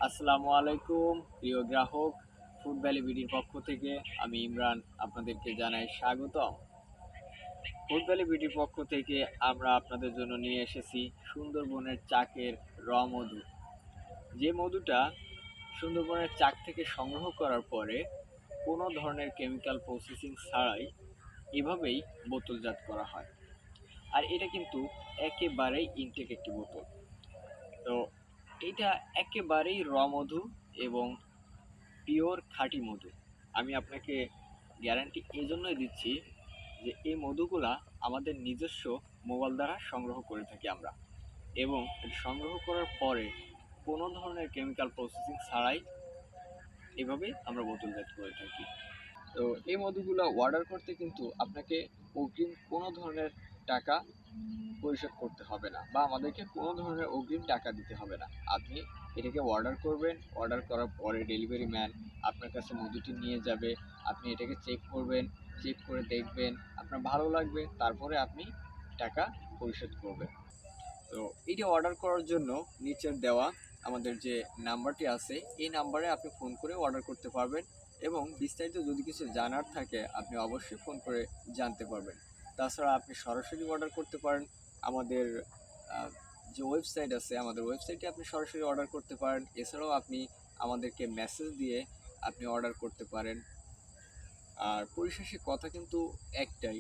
আসসালামু আলাইকুম প্রিয় গ্রাহক। ফুড ভ্যালি বিডির পক্ষ থেকে আমি ইমরান আপনাদেরকে জানাই স্বাগতম। ফুড ভ্যালি বিডির পক্ষ থেকে আমরা আপনাদের জন্য নিয়ে এসেছি সুন্দরবনের চাকের মধু। যে মধুটা সুন্দরবনের চাক থেকে সংগ্রহ করার পরে কোনো ধরনের কেমিক্যাল প্রসেসিং ছাড়াই এভাবেই বোতলজাত করা হয়। আর এটা কিন্তু একেবারেই ইনটেক একটি বোতল। তো এটা একেবারেই মধু এবং পিওর খাঁটি মধু। আমি আপনাকে গ্যারান্টি এজন্যই দিচ্ছি যে এই মধুগুলা আমাদের নিজস্ব মোবাইল দ্বারা সংগ্রহ করে থাকি আমরা, এবং সংগ্রহ করার পরে কোনো ধরনের কেমিক্যাল প্রসেসিং ছাড়াই এভাবে আমরা বোতলজাত করে থাকি। তো এই মধুগুলো অর্ডার করতে কিন্তু আপনাকে অগ্রিম কোনো ধরনের টাকা পরিশোধ করতে হবে না, বা আমাদেরকে কোনো ধরনের অগ্রিম টাকা দিতে হবে না। আপনি এটাকে অর্ডার করবেন, অর্ডার করার পরে ডেলিভারি ম্যান আপনার কাছে মধুটি নিয়ে যাবে। আপনি এটাকে চেক করবেন, চেক করে দেখবেন, আপনার ভালো লাগবে, তারপরে আপনি টাকা পরিশোধ করবেন। তো এইটা অর্ডার করার জন্য নিচের দেওয়া আমাদের যে নাম্বারটি আছে এই নাম্বারে আপনি ফোন করে অর্ডার করতে পারবেন, এবং বিস্তারিত যদি কিছু জানার থাকে আপনি অবশ্যই ফোন করে জানতে পারবেন। তাছাড়া আপনি সরাসরি অর্ডার করতে পারেন। আমাদের যে ওয়েবসাইট আছে, আমাদের ওয়েবসাইটে আপনি সরাসরি অর্ডার করতে পারেন। এছাড়াও আপনি আমাদেরকে মেসেজ দিয়ে আপনি অর্ডার করতে পারেন। আর পরিশেষে কথা কিন্তু একটাই,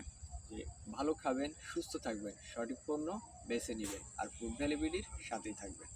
যে ভালো খাবেন, সুস্থ থাকবেন, সঠিক পণ্য বেছে নেবেন, আর ফুড ভ্যালি বিডির সাথেই থাকবেন।